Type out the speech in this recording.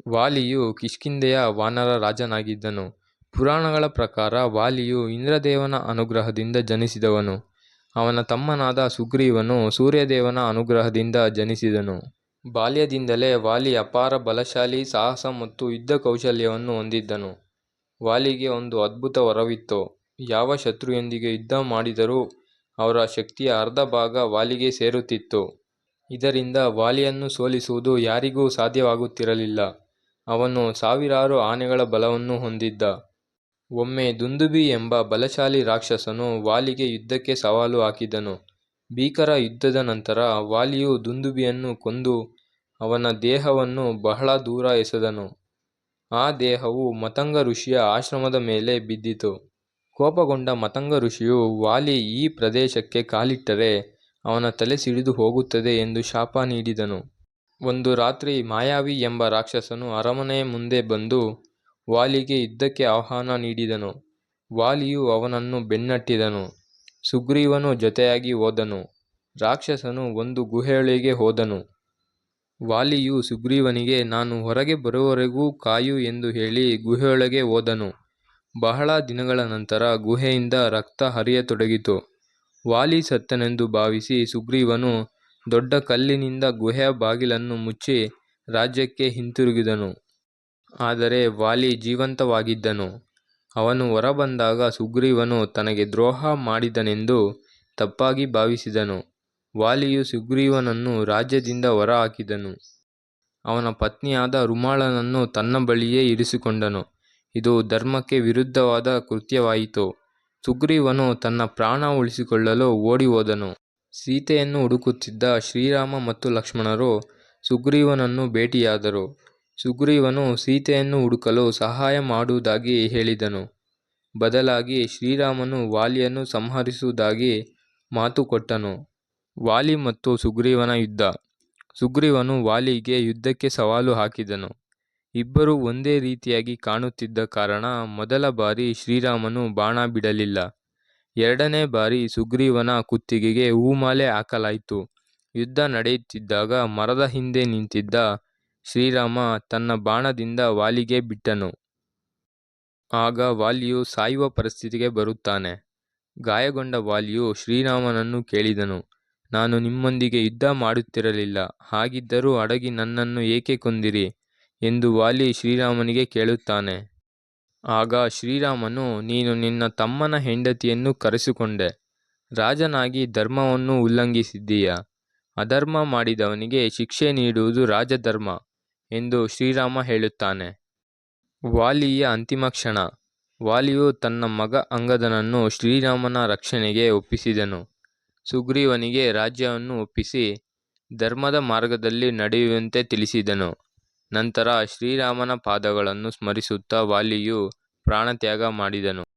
ವಾಲಿಯು ಕಿಷ್ಕಿಂಧೆಯ ವಾನರ ರಾಜನಾಗಿದ್ದನು. ಪುರಾಣಗಳ ಪ್ರಕಾರ ವಾಲಿಯು ಇಂದ್ರದೇವನ ಅನುಗ್ರಹದಿಂದ ಜನಿಸಿದವನು. ಅವನ ತಮ್ಮನಾದ ಸುಗ್ರೀವನು ಸೂರ್ಯದೇವನ ಅನುಗ್ರಹದಿಂದ ಜನಿಸಿದನು. ಬಾಲ್ಯದಿಂದಲೇ ವಾಲಿ ಅಪಾರ ಬಲಶಾಲಿ, ಸಾಹಸ ಮತ್ತು ಯುದ್ಧ ಕೌಶಲ್ಯವನ್ನು ಹೊಂದಿದ್ದನು. ವಾಲಿಗೆ ಒಂದು ಅದ್ಭುತ ವರವಿತ್ತು. ಯಾವ ಶತ್ರುಯೊಂದಿಗೆ ಯುದ್ಧ ಮಾಡಿದರೂ ಅವರ ಶಕ್ತಿಯ ಅರ್ಧ ಭಾಗ ವಾಲಿಗೆ ಸೇರುತ್ತಿತ್ತು. ಇದರಿಂದ ವಾಲಿಯನ್ನು ಸೋಲಿಸುವುದು ಯಾರಿಗೂ ಸಾಧ್ಯವಾಗುತ್ತಿರಲಿಲ್ಲ. ಅವನು ಸಾವಿರಾರು ಆನೆಗಳ ಬಲವನ್ನು ಹೊಂದಿದ್ದ. ಒಮ್ಮೆ ದುಂದುಬಿ ಎಂಬ ಬಲಶಾಲಿ ರಾಕ್ಷಸನು ವಾಲಿಗೆ ಯುದ್ಧಕ್ಕೆ ಸವಾಲು ಹಾಕಿದನು. ಭೀಕರ ಯುದ್ಧದ ನಂತರ ವಾಲಿಯು ದುಂದುಬಿಯನ್ನು ಕೊಂದು ಅವನ ದೇಹವನ್ನು ಬಹಳ ದೂರ ಎಸೆದನು. ಆ ದೇಹವು ಮತಂಗ ಋಷಿಯ ಆಶ್ರಮದ ಮೇಲೆ ಬಿದ್ದಿತು. ಕೋಪಗೊಂಡ ಮತಂಗ ಋಷಿಯು ವಾಲಿ ಈ ಪ್ರದೇಶಕ್ಕೆ ಕಾಲಿಟ್ಟರೆ ಅವನ ತಲೆ ಸಿಡಿದು ಹೋಗುತ್ತದೆ ಎಂದು ಶಾಪ ನೀಡಿದನು. ಒಂದು ರಾತ್ರಿ ಮಾಯಾವಿ ಎಂಬ ರಾಕ್ಷಸನು ಅರಮನೆಯ ಮುಂದೆ ಬಂದು ವಾಲಿಗೆ ಯುದ್ಧಕ್ಕೆ ಆಹ್ವಾನ ನೀಡಿದನು. ವಾಲಿಯು ಅವನನ್ನು ಬೆನ್ನಟ್ಟಿದನು. ಸುಗ್ರೀವನು ಜೊತೆಯಾಗಿ ಹೋದನು. ರಾಕ್ಷಸನು ಒಂದು ಗುಹೆಯೊಳಗೆ ಹೋದನು. ವಾಲಿಯು ಸುಗ್ರೀವನಿಗೆ ನಾನು ಹೊರಗೆ ಬರುವವರೆಗೂ ಕಾಯು ಎಂದು ಹೇಳಿ ಗುಹೆಯೊಳಗೆ ಹೋದನು. ಬಹಳ ದಿನಗಳ ನಂತರ ಗುಹೆಯಿಂದ ರಕ್ತ ಹರಿಯತೊಡಗಿತು. ವಾಲಿ ಸತ್ತನೆಂದು ಭಾವಿಸಿ ಸುಗ್ರೀವನು ದೊಡ್ಡ ಕಲ್ಲಿನಿಂದ ಗುಹೆಯ ಬಾಗಿಲನ್ನು ಮುಚ್ಚಿ ರಾಜ್ಯಕ್ಕೆ ಹಿಂತಿರುಗಿದನು. ಆದರೆ ವಾಲಿ ಜೀವಂತವಾಗಿದ್ದನು. ಅವನು ಹೊರಬಂದಾಗ ಸುಗ್ರೀವನು ತನಗೆ ದ್ರೋಹ ಮಾಡಿದನೆಂದು ತಪ್ಪಾಗಿ ಭಾವಿಸಿದನು. ವಾಲಿಯು ಸುಗ್ರೀವನನ್ನು ರಾಜ್ಯದಿಂದ ಹೊರಹಾಕಿದನು. ಅವನ ಪತ್ನಿಯಾದ ರುಮಾಳನನ್ನು ತನ್ನ ಬಳಿಯೇ ಇರಿಸಿಕೊಂಡನು. ಇದು ಧರ್ಮಕ್ಕೆ ವಿರುದ್ಧವಾದ ಕೃತ್ಯವಾಯಿತು. ಸುಗ್ರೀವನು ತನ್ನ ಪ್ರಾಣ ಉಳಿಸಿಕೊಳ್ಳಲು ಓಡಿಹೋದನು. ಸೀತೆಯನ್ನು ಹುಡುಕುತ್ತಿದ್ದ ಶ್ರೀರಾಮ ಮತ್ತು ಲಕ್ಷ್ಮಣರು ಸುಗ್ರೀವನನ್ನು ಭೇಟಿಯಾದರು. ಸುಗ್ರೀವನು ಸೀತೆಯನ್ನು ಹುಡುಕಲು ಸಹಾಯ ಮಾಡುವುದಾಗಿ ಹೇಳಿದನು. ಬದಲಾಗಿ ಶ್ರೀರಾಮನು ವಾಲಿಯನ್ನು ಸಂಹರಿಸುವುದಾಗಿ ಮಾತು ಕೊಟ್ಟನು. ವಾಲಿ ಮತ್ತು ಸುಗ್ರೀವನ ಯುದ್ಧ. ಸುಗ್ರೀವನು ವಾಲಿಗೆ ಯುದ್ಧಕ್ಕೆ ಸವಾಲು ಹಾಕಿದನು. ಇಬ್ಬರೂ ಒಂದೇ ರೀತಿಯಾಗಿ ಕಾಣುತ್ತಿದ್ದ ಕಾರಣ ಮೊದಲ ಬಾರಿ ಶ್ರೀರಾಮನು ಬಾಣ ಬಿಡಲಿಲ್ಲ. ಎರಡನೇ ಬಾರಿ ಸುಗ್ರೀವನ ಕುತ್ತಿಗೆಗೆ ಹೂಮಾಲೆ ಹಾಕಲಾಯಿತು. ಯುದ್ಧ ನಡೆಯುತ್ತಿದ್ದಾಗ ಮರದ ಹಿಂದೆ ನಿಂತಿದ್ದ ಶ್ರೀರಾಮ ತನ್ನ ಬಾಣದಿಂದ ವಾಲಿಗೆ ಬಿಟ್ಟನು. ಆಗ ವಾಲಿಯು ಸಾಯುವ ಪರಿಸ್ಥಿತಿಗೆ ಬರುತ್ತಾನೆ. ಗಾಯಗೊಂಡ ವಾಲಿಯು ಶ್ರೀರಾಮನನ್ನು ಕೇಳಿದನು, ನಾನು ನಿಮ್ಮೊಂದಿಗೆ ಯುದ್ಧ ಮಾಡುತ್ತಿರಲಿಲ್ಲ, ಹಾಗಿದ್ದರೂ ಅಡಗಿ ನನ್ನನ್ನು ಏಕೆ ಕೊಂದಿರಿ ಎಂದು ವಾಲಿ ಶ್ರೀರಾಮನಿಗೆ ಕೇಳುತ್ತಾನೆ. ಆಗ ಶ್ರೀರಾಮನು, ನೀನು ನಿನ್ನ ತಮ್ಮನ ಹೆಂಡತಿಯನ್ನು ಕರೆಸಿಕೊಂಡೆ, ರಾಜನಾಗಿ ಧರ್ಮವನ್ನು ಉಲ್ಲಂಘಿಸಿದ್ದೀಯ, ಅಧರ್ಮ ಮಾಡಿದವನಿಗೆ ಶಿಕ್ಷೆ ನೀಡುವುದು ರಾಜಧರ್ಮ ಎಂದು ಶ್ರೀರಾಮ ಹೇಳುತ್ತಾನೆ. ವಾಲಿಯ ಅಂತಿಮ ಕ್ಷಣ. ವಾಲಿಯು ತನ್ನ ಮಗ ಅಂಗದನನ್ನು ಶ್ರೀರಾಮನ ರಕ್ಷಣೆಗೆ ಒಪ್ಪಿಸಿದನು. ಸುಗ್ರೀವನಿಗೆ ರಾಜ್ಯವನ್ನು ಒಪ್ಪಿಸಿ ಧರ್ಮದ ಮಾರ್ಗದಲ್ಲಿ ನಡೆಯುವಂತೆ ತಿಳಿಸಿದನು. ನಂತರ ಶ್ರೀರಾಮನ ಪಾದಗಳನ್ನು ಸ್ಮರಿಸುತ್ತಾ ವಾಲಿಯು ಪ್ರಾಣತ್ಯಾಗ ಮಾಡಿದನು.